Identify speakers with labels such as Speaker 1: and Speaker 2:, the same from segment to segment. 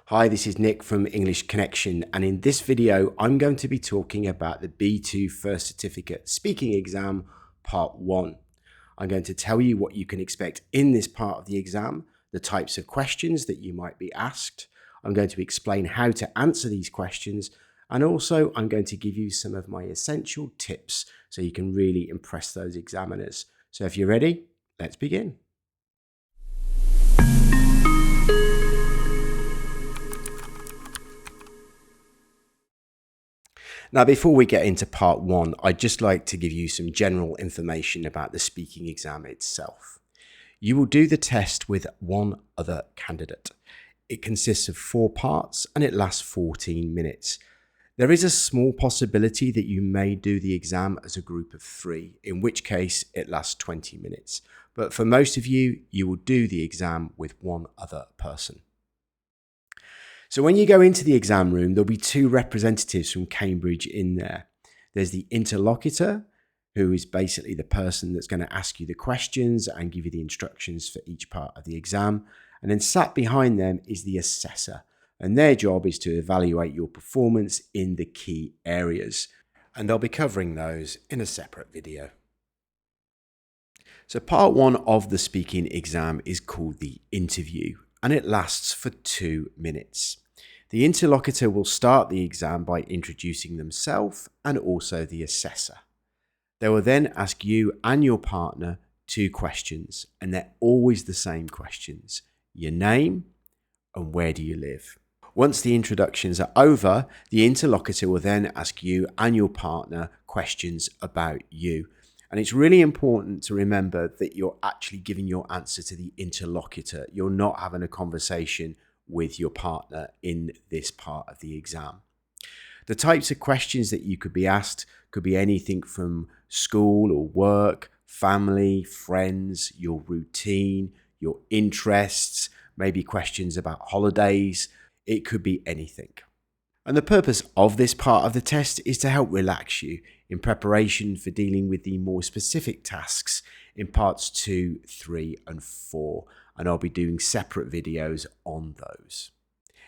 Speaker 1: Hi, this is Nick from EnglishConnection, and in this video I'm going to be talking about the B2 First Certificate Speaking Exam Part 1. I'm going to tell you what you can expect in this part of the exam, the types of questions that you might be asked. I'm going to explain how to answer these questions, and also I'm going to give you some of my essential tips so you can really impress those examiners. So if you're ready, let's begin. Now, before we get into part 1, I'd just like to give you some general information about the speaking exam itself. You will do the test with one other candidate. It consists of 4 parts and it lasts 14 minutes. There is a small possibility that you may do the exam as a group of 3, in which case it lasts 20 minutes. But for most of you, you will do the exam with one other person. So when you go into the exam room, there'll be 2 representatives from Cambridge in there. There's the interlocutor, who is basically the person that's going to ask you the questions and give you the instructions for each part of the exam. And then sat behind them is the assessor. And their job is to evaluate your performance in the key areas. And I'll be covering those in a separate video. So part 1 of the speaking exam is called the interview, and it lasts for 2 minutes. The interlocutor will start the exam by introducing themselves and also the assessor. They will then ask you and your partner 2 questions, and they're always the same questions: your name and where do you live. Once the introductions are over, the interlocutor will then ask you and your partner questions about you. And it's really important to remember that you're actually giving your answer to the interlocutor. You're not having a conversation with your partner in this part of the exam. The types of questions that you could be asked could be anything from school or work, family, friends, your routine, your interests, maybe questions about holidays. It could be anything. And the purpose of this part of the test is to help relax you in preparation for dealing with the more specific tasks in parts 2, 3 and 4. And I'll be doing separate videos on those.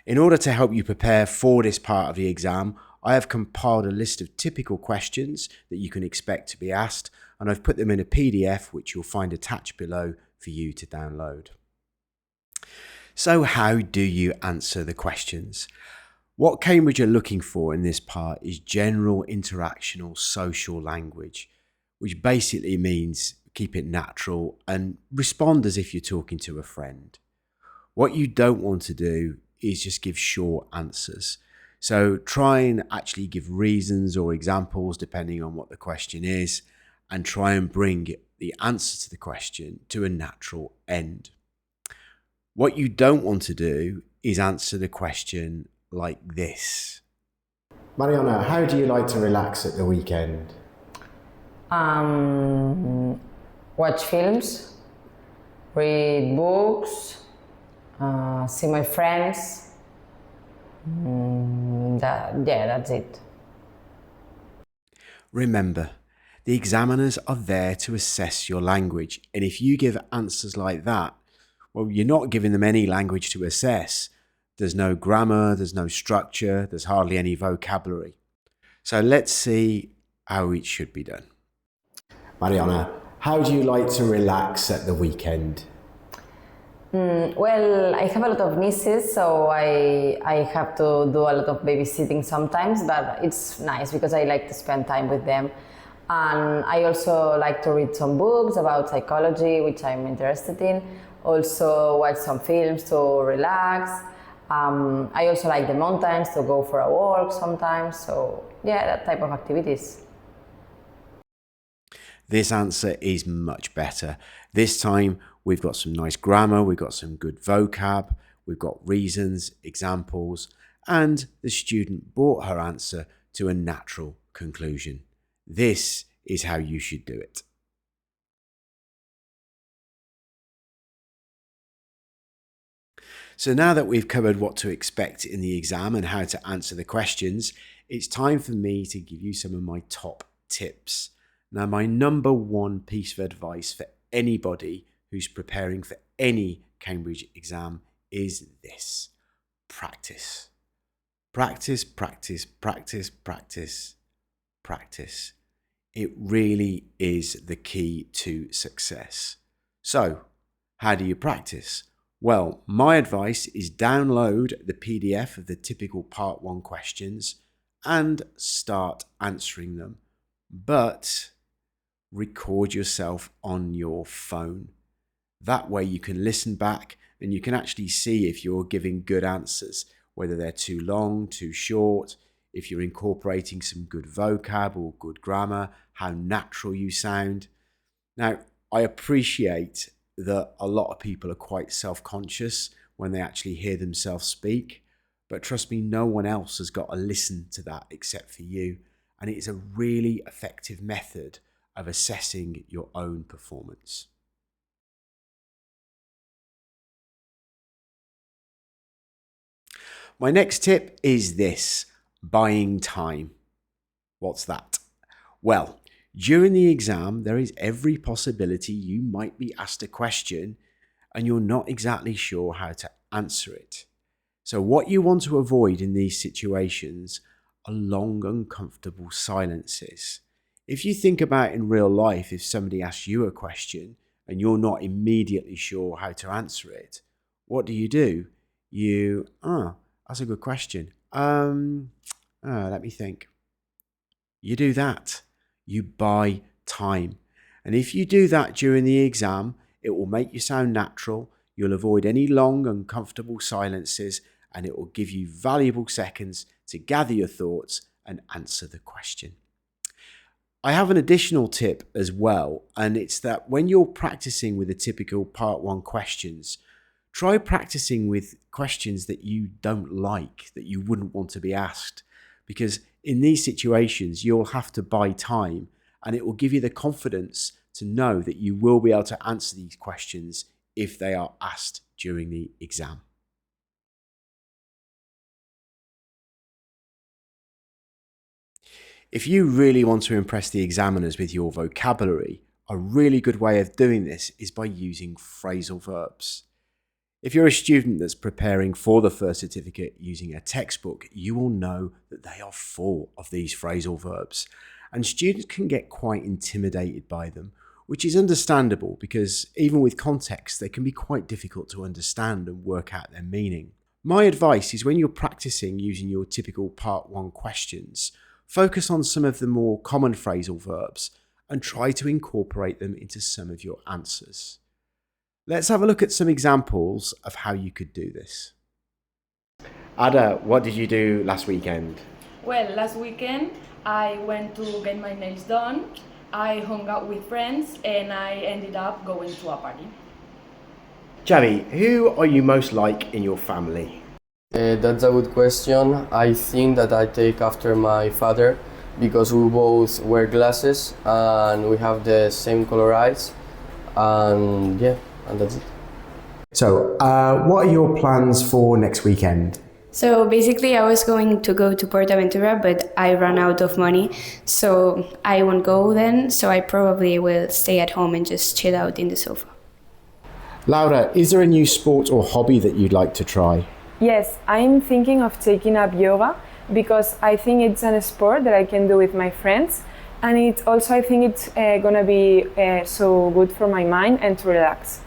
Speaker 1: In order to help you prepare for this part of the exam, I have compiled a list of typical questions that you can expect to be asked, and I've put them in a PDF which you'll find attached below for you to download. So how do you answer the questions? What Cambridge are looking for in this part is general interactional social language, which basically means keep it natural and respond as if you're talking to a friend. What you don't want to do is just give short answers. So try and actually give reasons or examples depending on what the question is, and try and bring the answer to the question to a natural end. What you don't want to do is answer the question like this. Mariana, how do you like to relax at the weekend?
Speaker 2: Watch films, read books, see my friends. That's it.
Speaker 1: Remember, the examiners are there to assess your language, and if you give answers like that, well, you're not giving them any language to assess. There's no grammar, there's no structure, there's hardly any vocabulary. So let's see how it should be done. Mariana, how do you like to relax at the weekend?
Speaker 2: Well, I have a lot of nieces, so I have to do a lot of babysitting sometimes, but it's nice because I like to spend time with them. And I also like to read some books about psychology, which I'm interested in. Also watch some films to relax. I also like the mountains, to go for a walk sometimes. So yeah, that type of activities.
Speaker 1: This answer is much better. This time we've got some nice grammar, we've got some good vocab, we've got reasons, examples, and the student brought her answer to a natural conclusion. This is how you should do it. So now that we've covered what to expect in the exam and how to answer the questions, it's time for me to give you some of my top tips. Now, my number 1 piece of advice for anybody who's preparing for any Cambridge exam is this: practice. Practice, practice, practice, practice, practice. It really is the key to success. So, how do you practice? Well, my advice is download the PDF of the typical Part 1 questions and start answering them. But record yourself on your phone. That way you can listen back and you can actually see if you're giving good answers, whether they're too long, too short, if you're incorporating some good vocab or good grammar, how natural you sound. Now, I appreciate that a lot of people are quite self-conscious when they actually hear themselves speak, but trust me, no one else has got to listen to that except for you, and it is a really effective method of assessing your own performance. My next tip is this: buying time. What's that? Well, during the exam, there is every possibility you might be asked a question and you're not exactly sure how to answer it. So what you want to avoid in these situations are long, uncomfortable silences. If you think about in real life, if somebody asks you a question and you're not immediately sure how to answer it, what do? That's a good question. Let me think. You do that. You buy time. And if you do that during the exam, it will make you sound natural. You'll avoid any long, uncomfortable silences, and it will give you valuable seconds to gather your thoughts and answer the question. I have an additional tip as well, and it's that when you're practicing with the typical Part 1 questions, try practicing with questions that you don't like, that you wouldn't want to be asked, because in these situations, you'll have to buy time, and it will give you the confidence to know that you will be able to answer these questions if they are asked during the exam. If you really want to impress the examiners with your vocabulary, a really good way of doing this is by using phrasal verbs. If you're a student that's preparing for the first certificate using a textbook, you will know that they are full of these phrasal verbs, and students can get quite intimidated by them, which is understandable because even with context, they can be quite difficult to understand and work out their meaning. My advice is when you're practicing using your typical Part 1 questions, focus on some of the more common phrasal verbs and try to incorporate them into some of your answers. Let's have a look at some examples of how you could do this. Ada, what did you do last weekend?
Speaker 3: Well, last weekend I went to get my nails done, I hung out with friends, and I ended up going to a party.
Speaker 1: Javi, who are you most like in your family?
Speaker 4: That's a good question. I think that I take after my father because we both wear glasses and we have the same color eyes, and that's it.
Speaker 1: So, what are your plans for next weekend?
Speaker 5: So basically, I was going to go to Portaventura, but I ran out of money, so I won't go then. So I probably will stay at home and just chill out in the sofa.
Speaker 1: Laura, is there a new sport or hobby that you'd like to try?
Speaker 6: Yes, I'm thinking of taking up yoga because I think it's a sport that I can do with my friends, and it also I think it's gonna be so good for my mind and to relax.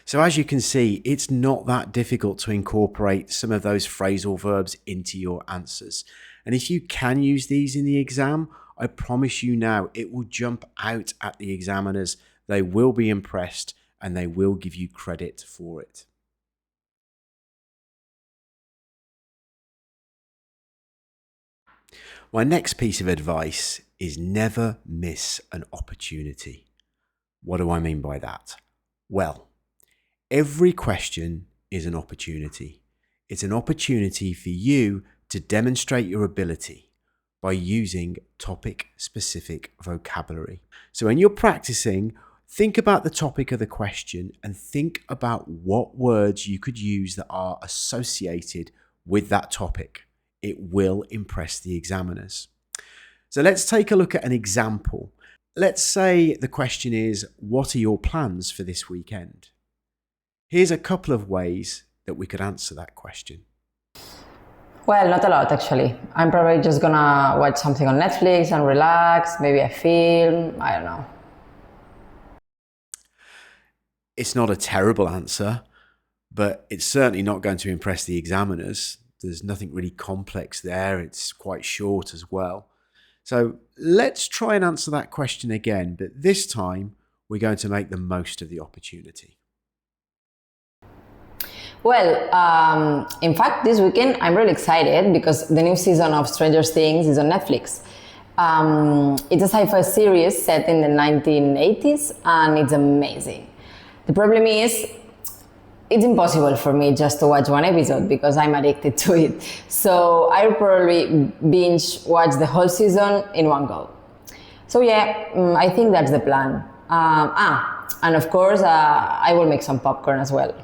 Speaker 1: So as you can see, it's not that difficult to incorporate some of those phrasal verbs into your answers. And if you can use these in the exam, I promise you now, it will jump out at the examiners. They will be impressed and they will give you credit for it. My next piece of advice is never miss an opportunity. What do I mean by that? Well, every question is an opportunity. It's an opportunity for you to demonstrate your ability by using topic-specific vocabulary. So when you're practicing, think about the topic of the question and think about what words you could use that are associated with that topic. It will impress the examiners. So let's take a look at an example. Let's say the question is, what are your plans for this weekend? Here's a couple of ways that we could answer that question?
Speaker 2: Well, not a lot actually. I'm probably just gonna watch something on Netflix and relax, maybe a film, I don't know.
Speaker 1: It's not a terrible answer, but it's certainly not going to impress the examiners. There's nothing really complex there. It's quite short as well. So let's try and answer that question again, but this time we're going to make the most of the opportunity.
Speaker 2: Well, in fact, this weekend I'm really excited because the new season of Stranger Things is on Netflix. It's a sci-fi series set in the 1980s and it's amazing. The problem is, it's impossible for me just to watch one episode because I'm addicted to it. So I'll probably binge watch the whole season in one go. So yeah, I think that's the plan. And of course, I will make some popcorn as well.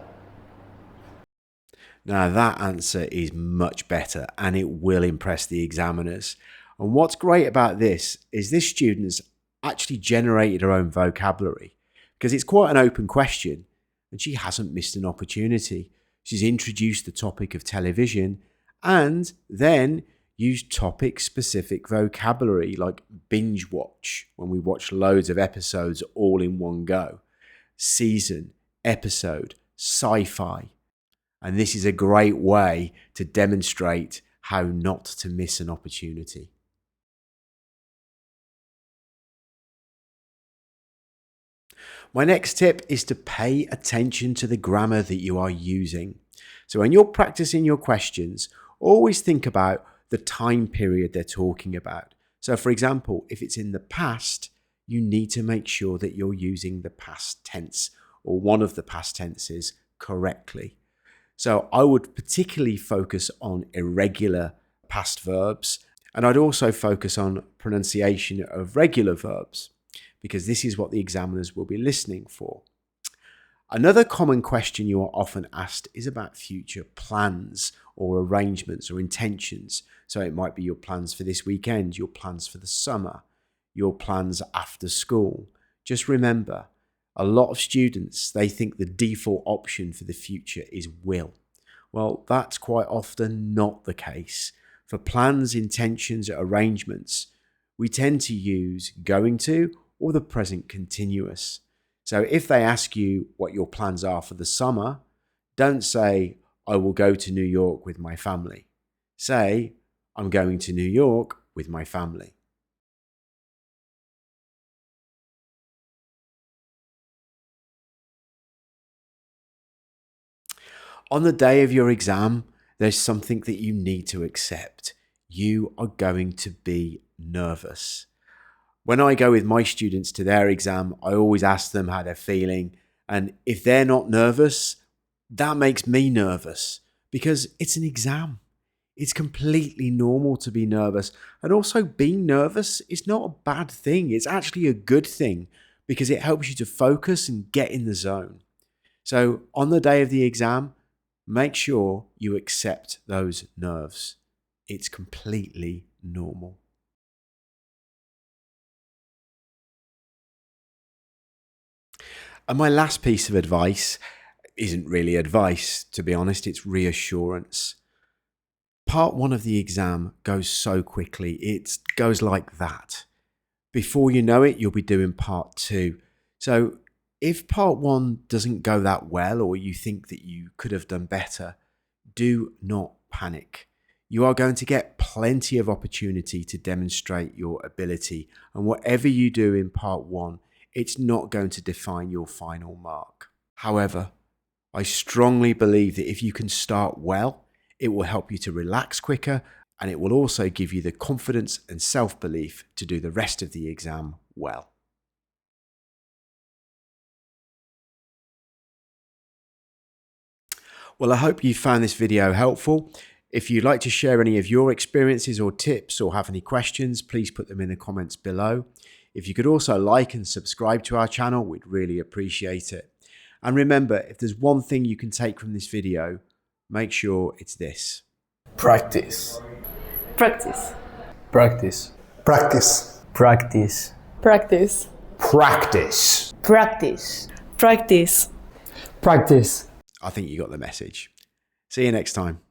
Speaker 1: Now that answer is much better and it will impress the examiners. And what's great about this is this student's actually generated her own vocabulary because it's quite an open question and she hasn't missed an opportunity. She's introduced the topic of television and then used topic-specific vocabulary like binge watch, when we watch loads of episodes all in one go, season, episode, sci-fi. And this is a great way to demonstrate how not to miss an opportunity. My next tip is to pay attention to the grammar that you are using. So when you're practicing your questions, always think about the time period they're talking about. So for example, if it's in the past, you need to make sure that you're using the past tense or one of the past tenses correctly. So I would particularly focus on irregular past verbs, and I'd also focus on pronunciation of regular verbs, because this is what the examiners will be listening for. Another common question you are often asked is about future plans or arrangements or intentions. So it might be your plans for this weekend, your plans for the summer, your plans after school. Just remember, a lot of students, they think the default option for the future is will. Well, that's quite often not the case. For plans, intentions, arrangements, we tend to use going to or the present continuous. So if they ask you what your plans are for the summer, don't say, I will go to New York with my family. Say, I'm going to New York with my family. On the day of your exam, there's something that you need to accept. You are going to be nervous. When I go with my students to their exam, I always ask them how they're feeling. And if they're not nervous, that makes me nervous because it's an exam. It's completely normal to be nervous. And also being nervous is not a bad thing. It's actually a good thing because it helps you to focus and get in the zone. So on the day of the exam, make sure you accept those nerves. It's completely normal. And my last piece of advice isn't really advice, to be honest, it's reassurance. Part 1 of the exam goes so quickly, it goes like that. Before you know it, you'll be doing part 2. So if part 1 doesn't go that well, or you think that you could have done better, do not panic. You are going to get plenty of opportunity to demonstrate your ability. And whatever you do in part 1, it's not going to define your final mark. However, I strongly believe that if you can start well, it will help you to relax quicker, and it will also give you the confidence and self-belief to do the rest of the exam well. Well, I hope you found this video helpful. If you'd like to share any of your experiences or tips or have any questions, please put them in the comments below. If you could also like and subscribe to our channel, we'd really appreciate it. And remember, if there's one thing you can take from this video, make sure it's this.
Speaker 4: Practice.
Speaker 6: Practice.
Speaker 4: Practice.
Speaker 7: Practice.
Speaker 4: Practice.
Speaker 6: Practice.
Speaker 7: Practice.
Speaker 6: Practice. Practice.
Speaker 7: Practice.
Speaker 1: I think you got the message. See you next time.